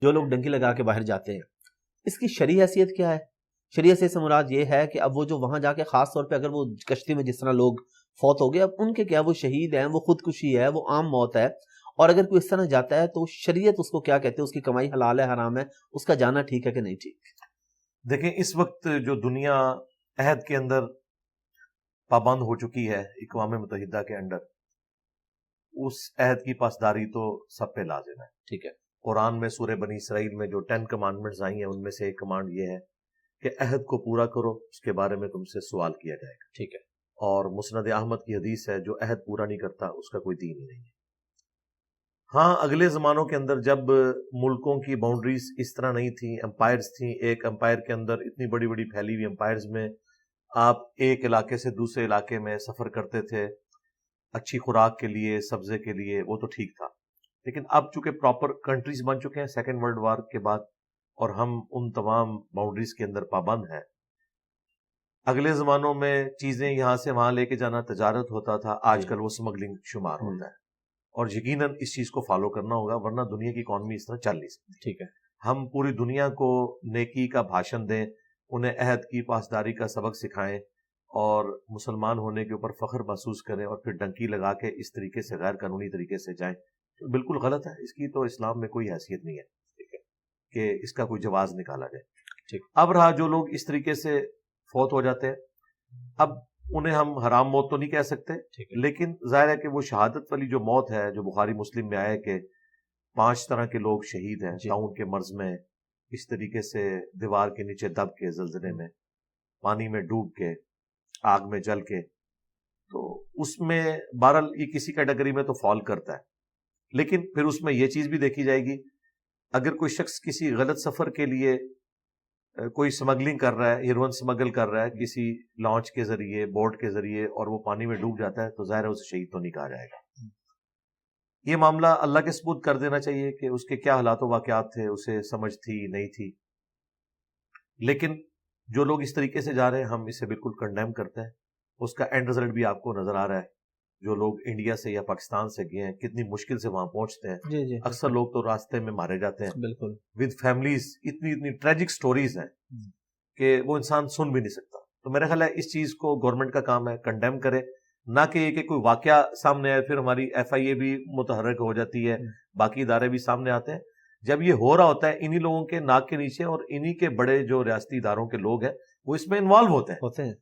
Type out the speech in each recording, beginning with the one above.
جو لوگ ڈنکی لگا کے باہر جاتے ہیں، اس کی شرعی حیثیت کیا ہے؟ شرعی حیثیت سے مراد یہ ہے کہ اب وہ جو وہاں جا کے خاص طور پہ اگر وہ کشتی میں جس طرح لوگ فوت ہو گئے، اب ان کے کیا وہ شہید ہیں، وہ خودکشی ہے، وہ عام موت ہے، اور اگر کوئی اس طرح جاتا ہے تو شریعت اس کو کیا کہتے ہیں، اس کی کمائی حلال ہے حرام ہے، اس کا جانا ٹھیک ہے کہ نہیں ٹھیک؟ دیکھیں اس وقت جو دنیا عہد کے اندر پابند ہو چکی ہے اقوام متحدہ کے انڈر، اس عہد کی پاسداری تو سب پہ لازم ہے. ٹھیک ہے. قرآن میں سورہ بنی اسرائیل میں جو 10 کمانڈمنٹس آئی ہیں ان میں سے ایک کمانڈ یہ ہے کہ عہد کو پورا کرو، اس کے بارے میں تم سے سوال کیا جائے گا. ٹھیک ہے. اور مسند احمد کی حدیث ہے جو عہد پورا نہیں کرتا اس کا کوئی دین ہی نہیں ہے. ہاں اگلے زمانوں کے اندر جب ملکوں کی باؤنڈریز اس طرح نہیں تھیں، امپائرز تھیں، ایک امپائر کے اندر اتنی بڑی بڑی پھیلی ہوئی امپائرز میں آپ ایک علاقے سے دوسرے علاقے میں سفر کرتے تھے اچھی خوراک کے لیے، سبزے کے لیے، وہ تو ٹھیک تھا. لیکن اب چونکہ پراپر کنٹریز بن چکے ہیں سیکنڈ ورلڈ وار کے بعد، اور ہم ان تمام باؤنڈریز کے اندر پابند ہیں. اگلے زمانوں میں چیزیں یہاں سے وہاں لے کے جانا تجارت ہوتا تھا، آج کل وہ سمگلنگ شمار ہوتا ہے، اور یقیناً اس چیز کو فالو کرنا ہوگا ورنہ دنیا کی اکانومی اس طرح چل نہیں سکتی. ٹھیک ہے. ہم پوری دنیا کو نیکی کا بھاشن دیں، انہیں عہد کی پاسداری کا سبق سکھائیں، اور مسلمان ہونے کے اوپر فخر محسوس کریں، اور پھر ڈنکی لگا کے اس طریقے سے غیر قانونی طریقے سے جائیں، تو بالکل غلط ہے. اس کی تو اسلام میں کوئی حیثیت نہیں ہے. ٹھیک ہے کہ اس کا کوئی جواز نکالا جائے. ٹھیک. اب رہا جو لوگ اس طریقے سے فوت ہو جاتے ہیں، اب انہیں ہم حرام موت تو نہیں کہہ سکتے، لیکن ظاہر ہے کہ وہ شہادت والی جو موت ہے جو بخاری مسلم میں آئے کہ 5 طرح کے لوگ شہید ہیں طاعون کے مرض میں، اس طریقے سے دیوار کے نیچے دب کے، زلزلے میں، پانی میں ڈوب کے، آگ میں جل کے، تو اس میں بہرحال یہ کسی کیٹیگری میں تو فال کرتا ہے. لیکن پھر اس میں یہ چیز بھی دیکھی جائے گی، اگر کوئی شخص کسی غلط سفر کے لیے کوئی سمگلنگ کر رہا ہے، ہیروئن سمگل کر رہا ہے کسی لانچ کے ذریعے، بوٹ کے ذریعے، اور وہ پانی میں ڈوب جاتا ہے، تو ظاہر ہے اسے شہید تو نہیں کہا جائے گا. یہ معاملہ اللہ کے سپرد کر دینا چاہیے کہ اس کے کیا حالات و واقعات تھے، اسے سمجھ تھی نہیں تھی. لیکن جو لوگ اس طریقے سے جا رہے ہیں ہم اسے بالکل کنڈیم کرتے ہیں. اس کا اینڈ رزلٹ بھی آپ کو نظر آ رہا ہے. جو لوگ انڈیا سے یا پاکستان سے گئے ہیں کتنی مشکل سے وہاں پہنچتے ہیں. جی اکثر لوگ تو راستے میں مارے جاتے ہیں بالکل ود فیملیز. اتنی ٹریجک سٹوریز ہیں کہ وہ انسان سن بھی نہیں سکتا. تو میرا خیال ہے اس چیز کو گورنمنٹ کا کام ہے کنڈیم کرے، نہ کہ یہ کہ کوئی واقعہ سامنے آئے پھر ہماری ایف آئی اے بھی متحرک ہو جاتی ہے، باقی ادارے بھی سامنے آتے ہیں. جب یہ ہو رہا ہوتا ہے انہی لوگوں کے ناک کے نیچے، اور انہی کے بڑے جو ریاستی اداروں کے لوگ ہیں وہ اس میں انوالو ہوتے ہیں.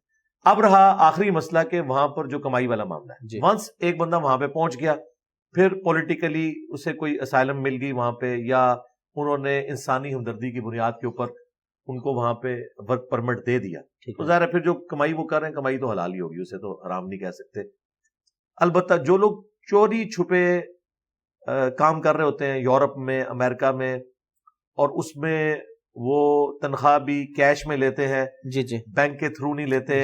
اب رہا آخری مسئلہ کہ وہاں پر جو کمائی والا معاملہ ہے، ونس ایک بندہ وہاں پہ پہنچ گیا، پھر پولیٹیکلی اسے کوئی اسائلم مل گئی وہاں پہ، یا انہوں نے انسانی ہمدردی کی بنیاد کے اوپر ان کو وہاں پہ ورک پرمٹ دے دیا، تو ظاہر ہے پھر جو کمائی وہ کر رہے ہیں کمائی تو حلال ہی ہوگی، اسے تو حرام نہیں کہہ سکتے. البتہ جو لوگ چوری چھپے کام کر رہے ہوتے ہیں یورپ میں، امریکہ میں، اور اس میں وہ تنخواہ بھی کیش میں لیتے ہیں، بینک کے تھرو نہیں لیتے،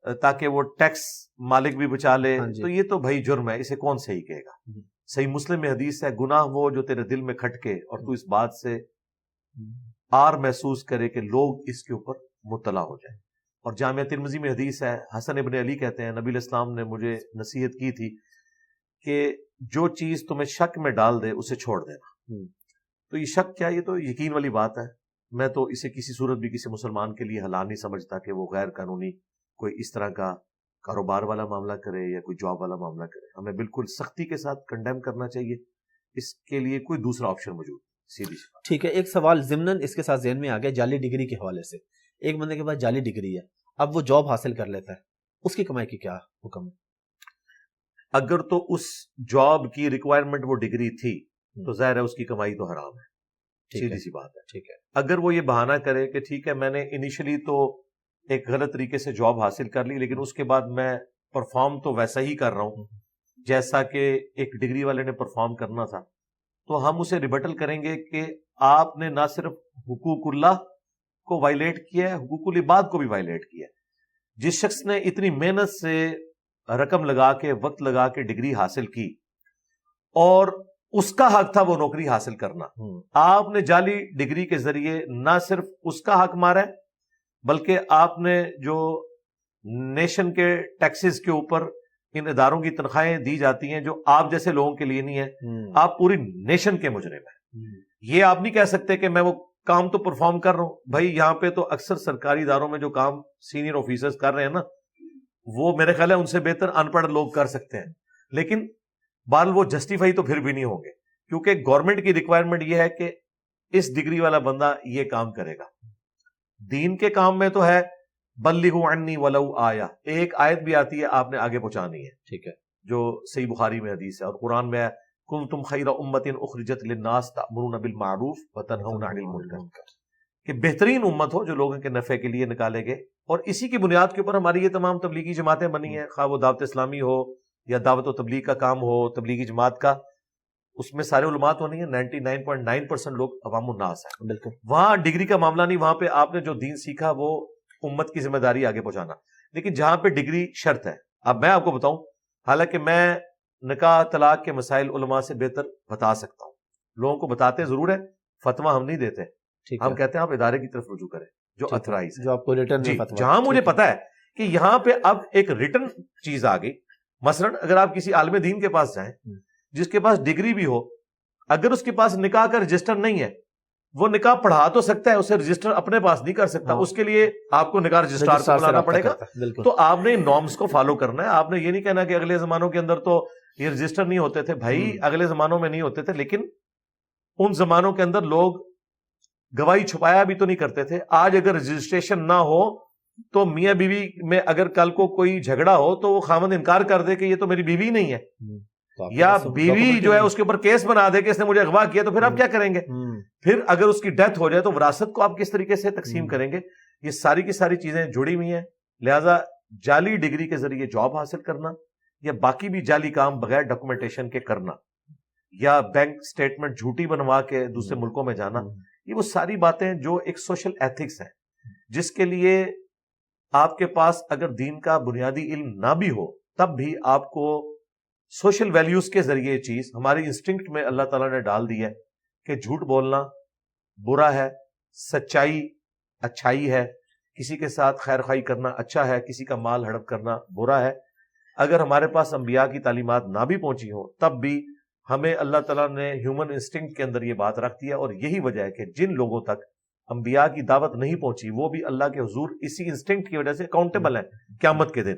تاکہ وہ ٹیکس مالک بھی بچا لے، تو یہ تو بھائی جرم ہے، اسے کون صحیح کہے گا. صحیح مسلم میں حدیث ہے، گناہ وہ جو تیرے دل میں کھٹکے اور تو اس بات سے آر محسوس کرے کہ لوگ اس کے اوپر مطلع ہو جائیں. اور جامعہ ترمذی میں حدیث ہے، حسن ابن علی کہتے ہیں نبی علیہ السلام نے مجھے نصیحت کی تھی کہ جو چیز تمہیں شک میں ڈال دے اسے چھوڑ دینا. تو یہ شک کیا، یہ تو یقین والی بات ہے. میں تو اسے کسی صورت بھی کسی مسلمان کے لیے حلال نہیں سمجھتا کہ وہ غیر قانونی کوئی اس طرح کا کاروبار والا معاملہ کرے یا کوئی جاب والا معاملہ کرے. ہمیں بالکل سختی کے ساتھ کنڈیم کرنا چاہیے، اس کے لیے کوئی دوسرا آپشن موجود سیدھی سی بات. ٹھیک ہے. ایک سوال ضمناً اس کے ساتھ ذہن میں آ گیا جعلی ڈگری کے حوالے سے. ایک بندے کے پاس جعلی ڈگری ہے، اب وہ جاب حاصل کر لیتا ہے، اس کی کمائی کی کیا حکم ہے؟ اگر تو اس جاب کی ریکوائرمنٹ وہ ڈگری تھی تو ظاہر ہے اس کی کمائی تو حرام ہے، سیدھی سی بات ہے. ٹھیک ہے. اگر وہ یہ بہانہ کرے کہ ٹھیک ہے میں نے انیشلی تو ایک غلط طریقے سے جاب حاصل کر لی، لیکن اس کے بعد میں پرفارم تو ویسا ہی کر رہا ہوں جیسا کہ ایک ڈگری والے نے پرفارم کرنا تھا، تو ہم اسے ریبٹل کریں گے کہ آپ نے نہ صرف حقوق اللہ کو وائلیٹ کیا ہے، حقوق العباد کو بھی وائلیٹ کیا ہے. جس شخص نے اتنی محنت سے رقم لگا کے وقت لگا کے ڈگری حاصل کی اور اس کا حق تھا وہ نوکری حاصل کرنا، آپ نے جعلی ڈگری کے ذریعے نہ صرف اس کا حق مارا ہے بلکہ آپ نے جو نیشن کے ٹیکسز کے اوپر ان اداروں کی تنخواہیں دی جاتی ہیں جو آپ جیسے لوگوں کے لیے نہیں ہیں، آپ پوری نیشن کے مجرم ہیں. یہ آپ نہیں کہہ سکتے کہ میں وہ کام تو پرفارم کر رہا ہوں. بھائی یہاں پہ تو اکثر سرکاری اداروں میں جو کام سینئر آفیسرز کر رہے ہیں نا, وہ میرے خیال ہے ان سے بہتر ان پڑھ لوگ کر سکتے ہیں, لیکن بال وہ جسٹیفائی تو پھر بھی نہیں ہوں گے, کیونکہ گورنمنٹ کی ریکوائرمنٹ یہ ہے کہ اس ڈگری والا بندہ یہ کام کرے گا. دین کے کام میں تو ہے بلغوا عنی ولو آیا, ایک آیت بھی آتی ہے آپ نے آگے پہنچانی ہے, ٹھیک ہے, جو صحیح بخاری میں حدیث ہے, اور قرآن میں ہے کنتم خیر امت اخرجت للناس تأمرون بالمعروف وتنہون عن المنکر, کہ بہترین امت ہو جو لوگوں کے نفع کے لیے نکالے گئے. اور اسی کی بنیاد کے اوپر ہماری یہ تمام تبلیغی جماعتیں بنی ہیں, خواہ وہ دعوت اسلامی ہو یا دعوت و تبلیغ کا کام ہو, تبلیغی جماعت کا, اس میں سارے علماء تو نہیں ہیں, 99.9% لوگ عوام الناس ہیں. بالکل. وہاں ڈگری کا معاملہ نہیں, وہاں پہ آپ نے جو دین سیکھا وہ امت کی ذمہ داری آگے پہنچانا. لیکن جہاں پہ ڈگری شرط ہے, اب میں آپ کو بتاؤں, حالانکہ میں نکاح طلاق کے مسائل علماء سے بہتر بتا سکتا ہوں, لوگوں کو بتاتے ضرور ہے, فتویٰ ہم نہیں دیتے, ہم کہتے ہیں آپ ادارے کی طرف رجوع کریں جو اتھرائز ہے, جو آپ کو ریٹرن میں فتویٰ. جہاں مجھے پتا ہے کہ یہاں پہ اب ایک ریٹرن چیز آ گئی. مثلا اگر آپ کسی عالم دین کے پاس جائیں جس کے پاس ڈگری بھی ہو, اگر اس کے پاس نکاح کا رجسٹر نہیں ہے, وہ نکاح پڑھا تو سکتا ہے, اسے رجسٹر اپنے پاس نہیں کر سکتا, اس کے لیے آپ کو نکاح رجسٹرار کو بلانا پڑے گا. تو آپ نے نارمز کو فالو کرنا ہے, آپ نے یہ نہیں کہنا کہ اگلے زمانوں کے اندر تو یہ رجسٹر نہیں ہوتے تھے. بھائی اگلے زمانوں میں نہیں ہوتے تھے, لیکن ان زمانوں کے اندر لوگ گواہی چھپایا بھی تو نہیں کرتے تھے. آج اگر رجسٹریشن نہ ہو تو میاں بیوی میں اگر کل کو کوئی جھگڑا ہو تو وہ خامند انکار کر دے کہ یہ تو میری بیوی نہیں ہے, یا بیوی جو ہے اس کے اوپر کیس بنا دے کہ اس نے مجھے اغوا کیا, تو پھر آپ کیا کریں گے؟ پھر اگر اس کی ڈیتھ ہو جائے تو وراثت کو آپ کس طریقے سے تقسیم کریں گے؟ یہ ساری کی ساری چیزیں جڑی ہوئی ہیں. لہٰذا جعلی ڈگری کے ذریعے جاب حاصل کرنا یا باقی بھی جعلی کام بغیر ڈاکومنٹیشن کے کرنا, یا بینک سٹیٹمنٹ جھوٹی بنوا کے دوسرے ملکوں میں جانا, یہ وہ ساری باتیں جو ایک سوشل ایتھکس ہیں, جس کے لیے آپ کے پاس اگر دین کا بنیادی علم نہ بھی ہو تب بھی آپ کو سوشل ویلیوز کے ذریعے چیز ہماری انسٹنکٹ میں اللہ تعالیٰ نے ڈال دی ہے کہ جھوٹ بولنا برا ہے, سچائی اچھائی ہے, کسی کے ساتھ خیر خواہی کرنا اچھا ہے, کسی کا مال ہڑپ کرنا برا ہے. اگر ہمارے پاس انبیاء کی تعلیمات نہ بھی پہنچی ہوں تب بھی ہمیں اللہ تعالیٰ نے ہیومن انسٹنکٹ کے اندر یہ بات رکھ دی ہے, اور یہی وجہ ہے کہ جن لوگوں تک انبیاء کی دعوت نہیں پہنچی وہ بھی اللہ کے حضور اسی انسٹنکٹ کی وجہ سے اکاؤنٹیبل ہیں قیامت کے دن,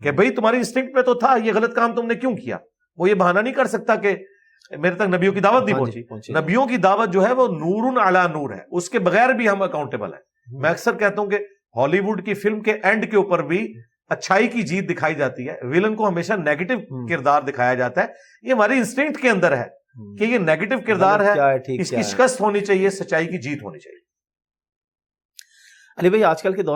کہ بھئی تمہاری انسٹنکٹ میں تو تھا, یہ غلط کام تم نے کیوں کیا؟ وہ یہ بہانہ نہیں کر سکتا کہ میرے تک نبیوں کی دعوت نہیں پہنچی. نبیوں کی دعوت جو ہے وہ نور علی نور ہے, اس کے بغیر بھی ہم اکاؤنٹیبل ہیں. میں اکثر کہتا ہوں کہ ہالی ووڈ کی فلم کے اینڈ کے اوپر بھی اچھائی کی جیت دکھائی جاتی ہے, ویلن کو ہمیشہ نیگیٹو کردار دکھایا جاتا ہے. یہ ہماری انسٹنکٹ کے اندر ہے کہ یہ نیگیٹو کردار ہے, اس کی شکست ہونی چاہیے, سچائی کی جیت ہونی چاہیے. علی بھائی آج کل کے دور